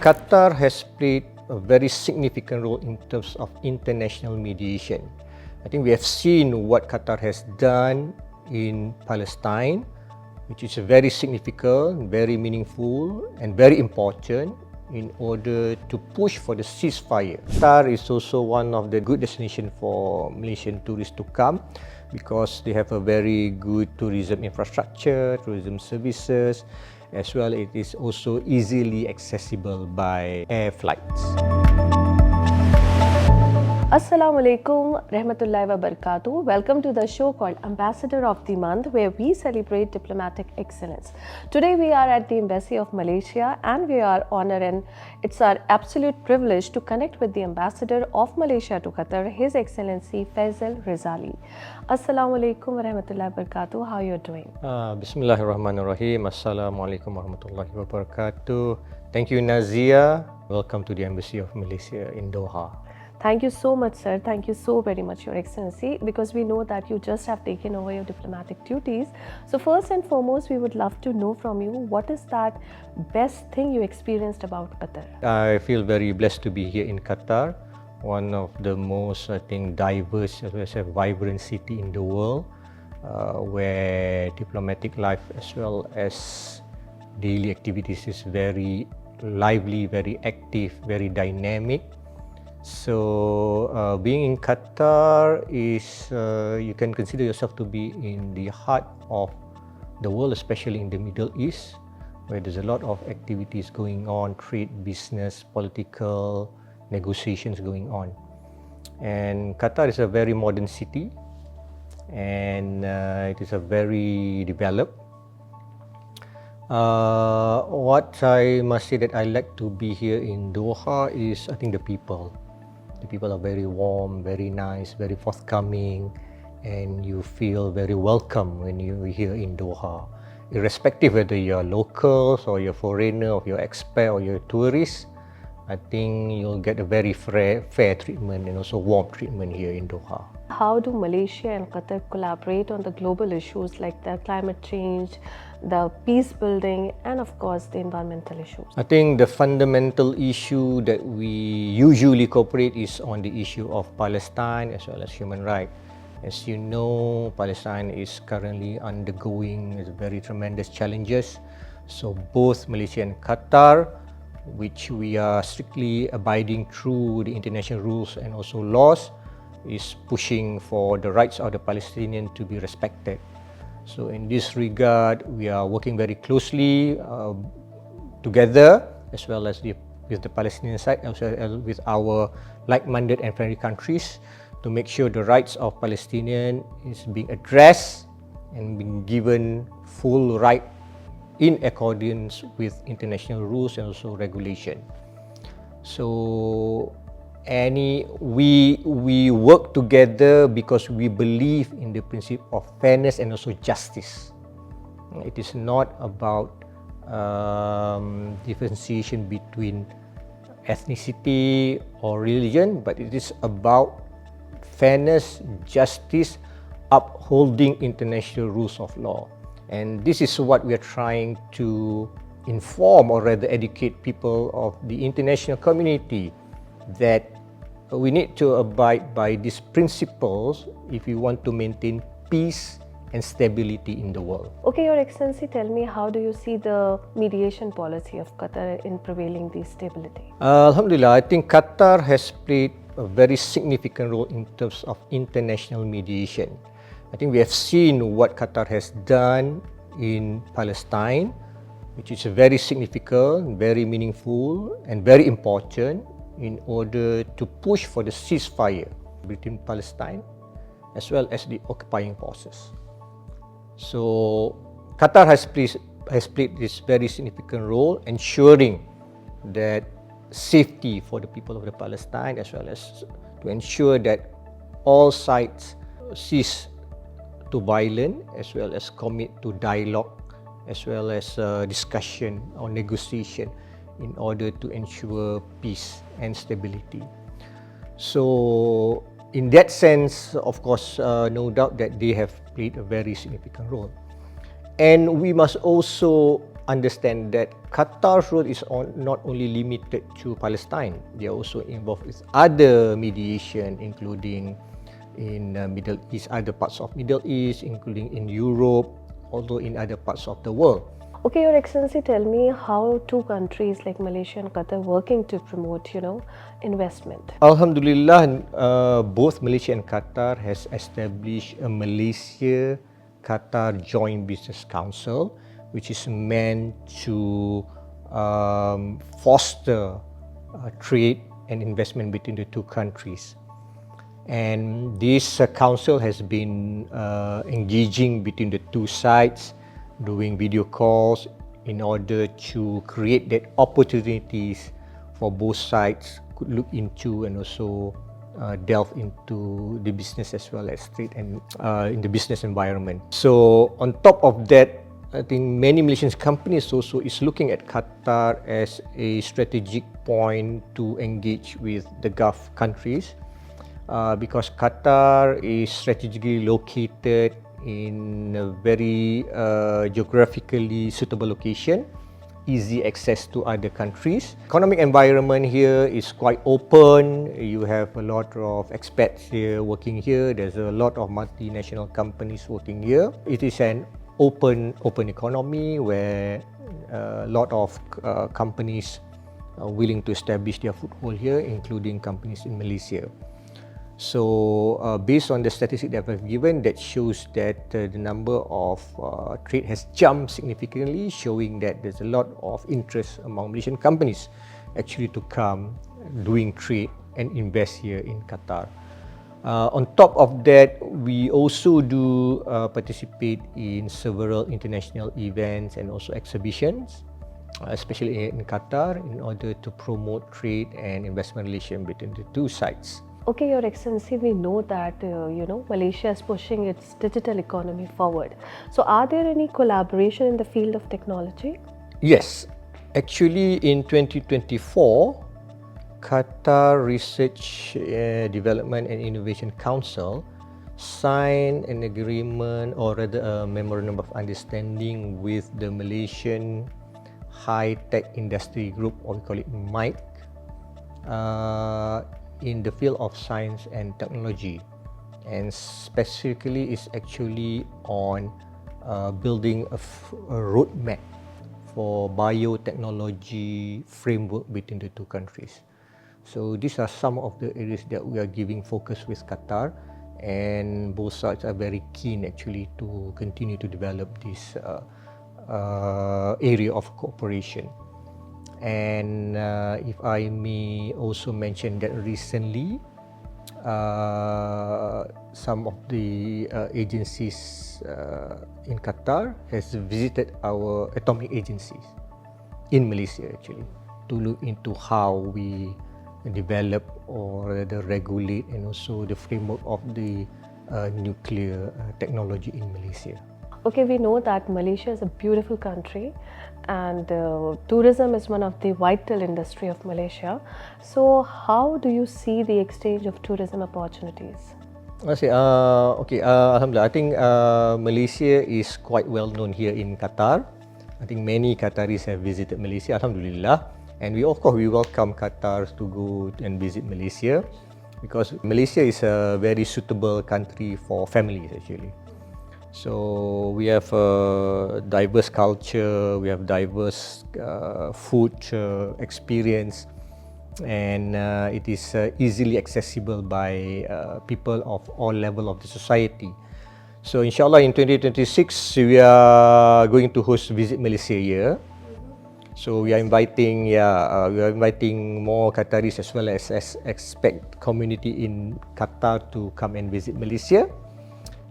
Qatar has played a very significant role in terms of international mediation. I think we have seen what Qatar has done in Palestine, which is very significant, very meaningful and very important in order to push for the ceasefire. Qatar is also one of the good destinations for Malaysian tourists to come because they have a very good tourism infrastructure, tourism services, as well it is also easily accessible by air flights. Assalamu alaikum rahmatullahi wa barakatuh. Welcome to the show called Ambassador of the Month, where we celebrate diplomatic excellence. Today we are at the Embassy of Malaysia and we are honored, and it's our absolute privilege to connect with the Ambassador of Malaysia to Qatar, His Excellency Faizal Razali. Assalamu alaikum wa rahmatullahi wa barakatuh. How are you doing? Bismillahirrahmanirrahim. Assalamu alaikum warahmatullahi wabarakatuh. Thank you, Nazia. Welcome to the Embassy of Malaysia in Doha. Thank you so much, sir. Thank you so very much, Your Excellency, because we know that you just have taken over your diplomatic duties. So first and foremost, we would love to know from you, what is that best thing you experienced about Qatar? I feel very blessed to be here in Qatar, one of the most, I think, diverse as well as a vibrant city in the world, where diplomatic life as well as daily activities is very lively, very active, very dynamic. So being in Qatar is, you can consider yourself to be in the heart of the world, especially in the Middle East, where there's a lot of activities going on, trade, business, political, negotiations going on. And Qatar is a very modern city, and it is a very developed. What I must say that I like to be here in Doha is, I think, the people. The people are very warm, very nice, very forthcoming, and you feel very welcome when you're here in Doha. Irrespective whether you're locals or you're foreigner or you're expat or you're a tourist, I think you'll get a very fair treatment and also warm treatment here in Doha. How do Malaysia and Qatar collaborate on the global issues like the climate change, the peace building, and of course the environmental issues? I think the fundamental issue that we usually cooperate is on the issue of Palestine as well as human rights. As you know, Palestine is currently undergoing very tremendous challenges. So both Malaysia and Qatar, which we are strictly abiding through the international rules and also laws, is pushing for the rights of the Palestinians to be respected. So in this regard, we are working very closely together, as well as with the Palestinian side, as well as with our like-minded and friendly countries, to make sure the rights of Palestinians is being addressed and being given full right in accordance with international rules and also regulation. So we work together because we believe in the principle of fairness and also justice. It is not about differentiation between ethnicity or religion, but it is about fairness, justice, upholding international rules of law. And this is what we are trying to inform, or rather educate people of the international community, that we need to abide by these principles if we want to maintain peace and stability in the world. Okay, Your Excellency, tell me, how do you see the mediation policy of Qatar in prevailing the stability? Alhamdulillah, I think Qatar has played a very significant role in terms of international mediation. I think we have seen what Qatar has done in Palestine, which is very significant, very meaningful and very important in order to push for the ceasefire between Palestine as well as the occupying forces. So Qatar has played this very significant role, ensuring that safety for the people of the Palestine, as well as to ensure that all sides cease to violence, as well as commit to dialogue, as well as discussion or negotiation in order to ensure peace and stability. So in that sense, of course, no doubt that they have played a very significant role. And we must also understand that Qatar's role is not only limited to Palestine. They are also involved with other mediation, including in Middle East, other parts of Middle East, including in Europe, although in other parts of the world. Okay, Your Excellency, tell me how two countries like Malaysia and Qatar working to promote, investment. Alhamdulillah, both Malaysia and Qatar has established a Malaysia-Qatar Joint Business Council, which is meant to foster trade and investment between the two countries. And this council has been engaging between the two sides, doing video calls in order to create that opportunities for both sides could look into and also delve into the business as well as trade and in the business environment. So on top of that, I think many Malaysian companies also is looking at Qatar as a strategic point to engage with the Gulf countries because Qatar is strategically located in a very geographically suitable location, easy access to other countries. Economic environment here is quite open. You have a lot of expats here working here. There's a lot of multinational companies working here. It is an open economy where a lot of companies are willing to establish their foothold here, including companies in Malaysia. So based on the statistic that I've given, that shows that the number of trade has jumped significantly, showing that there's a lot of interest among Malaysian companies actually to come doing trade and invest here in Qatar. On top of that, we also do participate in several international events and also exhibitions, especially in Qatar, in order to promote trade and investment relations between the two sides. Okay, Your Excellency, we know that Malaysia is pushing its digital economy forward. So are there any collaboration in the field of technology? Yes, actually in 2024, Qatar Research, Development and Innovation Council signed an agreement or rather a memorandum of understanding with the Malaysian High Tech Industry Group, or we call it MIC, in the field of science and technology, and specifically is actually on building a roadmap for biotechnology framework between the two countries. So these are some of the areas that we are giving focus with Qatar, and both sides are very keen actually to continue to develop this area of cooperation. And if I may also mention that recently some of the agencies in Qatar has visited our atomic agencies in Malaysia actually to look into how we develop or rather regulate and also the framework of the nuclear technology in Malaysia. Okay, we know that Malaysia is a beautiful country and tourism is one of the vital industry of Malaysia. So how do you see the exchange of tourism opportunities? Alhamdulillah, I think Malaysia is quite well known here in Qatar. I think many Qataris have visited Malaysia, Alhamdulillah. And we welcome Qatar to go and visit Malaysia because Malaysia is a very suitable country for families actually. So we have a diverse culture, we have diverse food experience, and it is easily accessible by people of all levels of the society. So inshallah in 2026 we are going to host Visit Malaysia here. So we are inviting more Qataris as well as expat community in Qatar to come and visit Malaysia.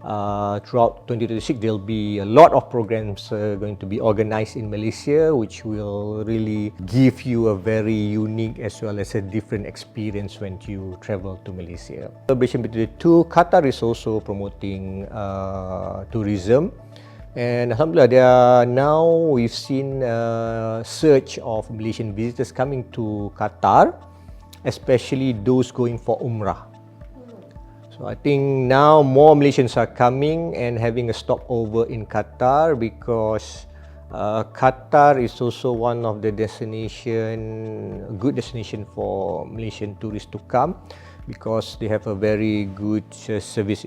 Throughout 2026, there will be a lot of programs going to be organized in Malaysia, which will really give you a very unique as well as a different experience when you travel to Malaysia. Collaboration between the two, Qatar is also promoting tourism, and Alhamdulillah, we've seen a surge of Malaysian visitors coming to Qatar, especially those going for Umrah. So I think now more Malaysians are coming and having a stopover in Qatar because Qatar is also one of the good destination for Malaysian tourists to come because they have a very good service,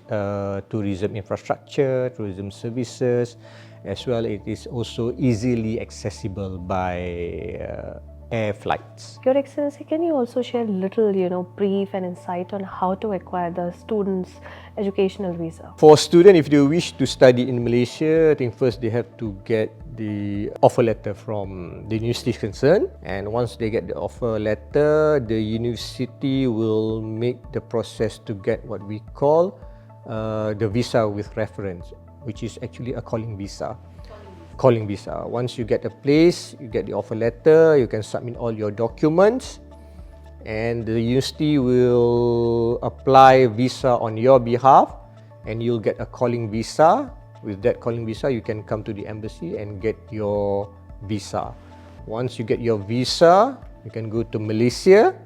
tourism infrastructure, tourism services, as well. It is also easily accessible by air flights. Your Excellency, can you also share a little, brief and insight on how to acquire the student's educational visa? For students, if they wish to study in Malaysia, I think first they have to get the offer letter from the university concerned, and once they get the offer letter, the university will make the process to get what we call the visa with reference, which is actually a calling visa. Calling visa. Once you get a place, you get the offer letter, you can submit all your documents, and the university will apply visa on your behalf, and you'll get a calling visa. With that calling visa, you can come to the embassy and get your visa. Once you get your visa, you can go to Malaysia,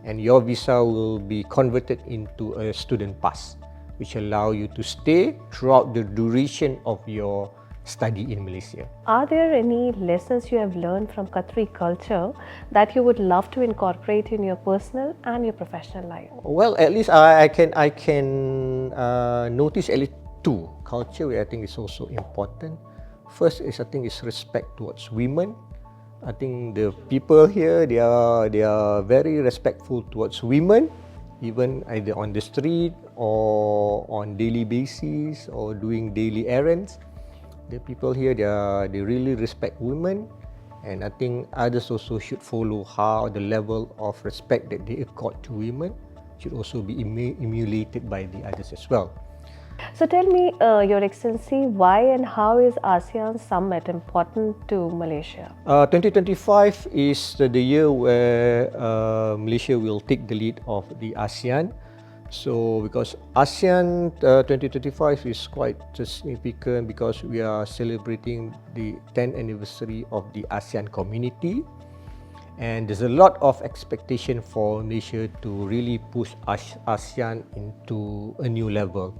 and your visa will be converted into a student pass, which allow you to stay throughout the duration of your study in Malaysia. Are there any lessons you have learned from Qatari culture that you would love to incorporate in your personal and your professional life? Well, at least I can notice at least two culture where I think is also important. First is I think is respect towards women. I think the people here they are very respectful towards women, even either on the street or on daily basis or doing daily errands. The people here they really respect women, and I think others also should follow how the level of respect that they accord to women should also be emulated by the others as well. So tell me, Your Excellency, why and how is ASEAN Summit important to Malaysia? 2025 is the year where Malaysia will take the lead of the ASEAN. So because ASEAN 2025 is quite significant because we are celebrating the 10th anniversary of the ASEAN community, and there's a lot of expectation for Malaysia to really push ASEAN into a new level,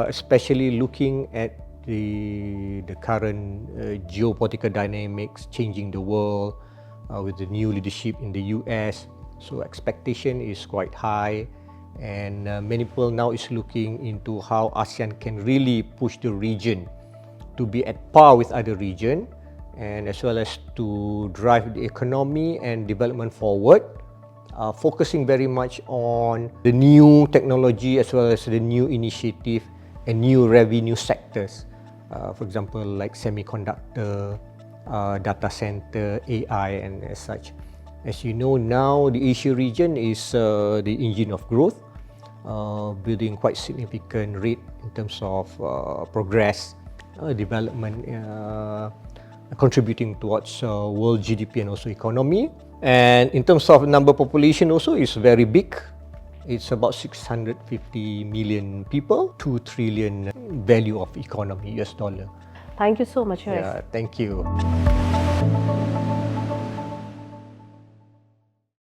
especially looking at the current geopolitical dynamics changing the world with the new leadership in the US. So expectation is quite high. And many people now is looking into how ASEAN can really push the region to be at par with other region, and as well as to drive the economy and development forward, focusing very much on the new technology as well as the new initiative and new revenue sectors. For example, like semiconductor, data center, AI, and as such. As you know now, the Asia region is the engine of growth, building quite significant rate in terms of progress, development, contributing towards world GDP and also economy. And in terms of number of population also is very big. It's about 650 million people, 2 trillion value of economy, US dollar. Thank you so much, Your Excellency. Thank you.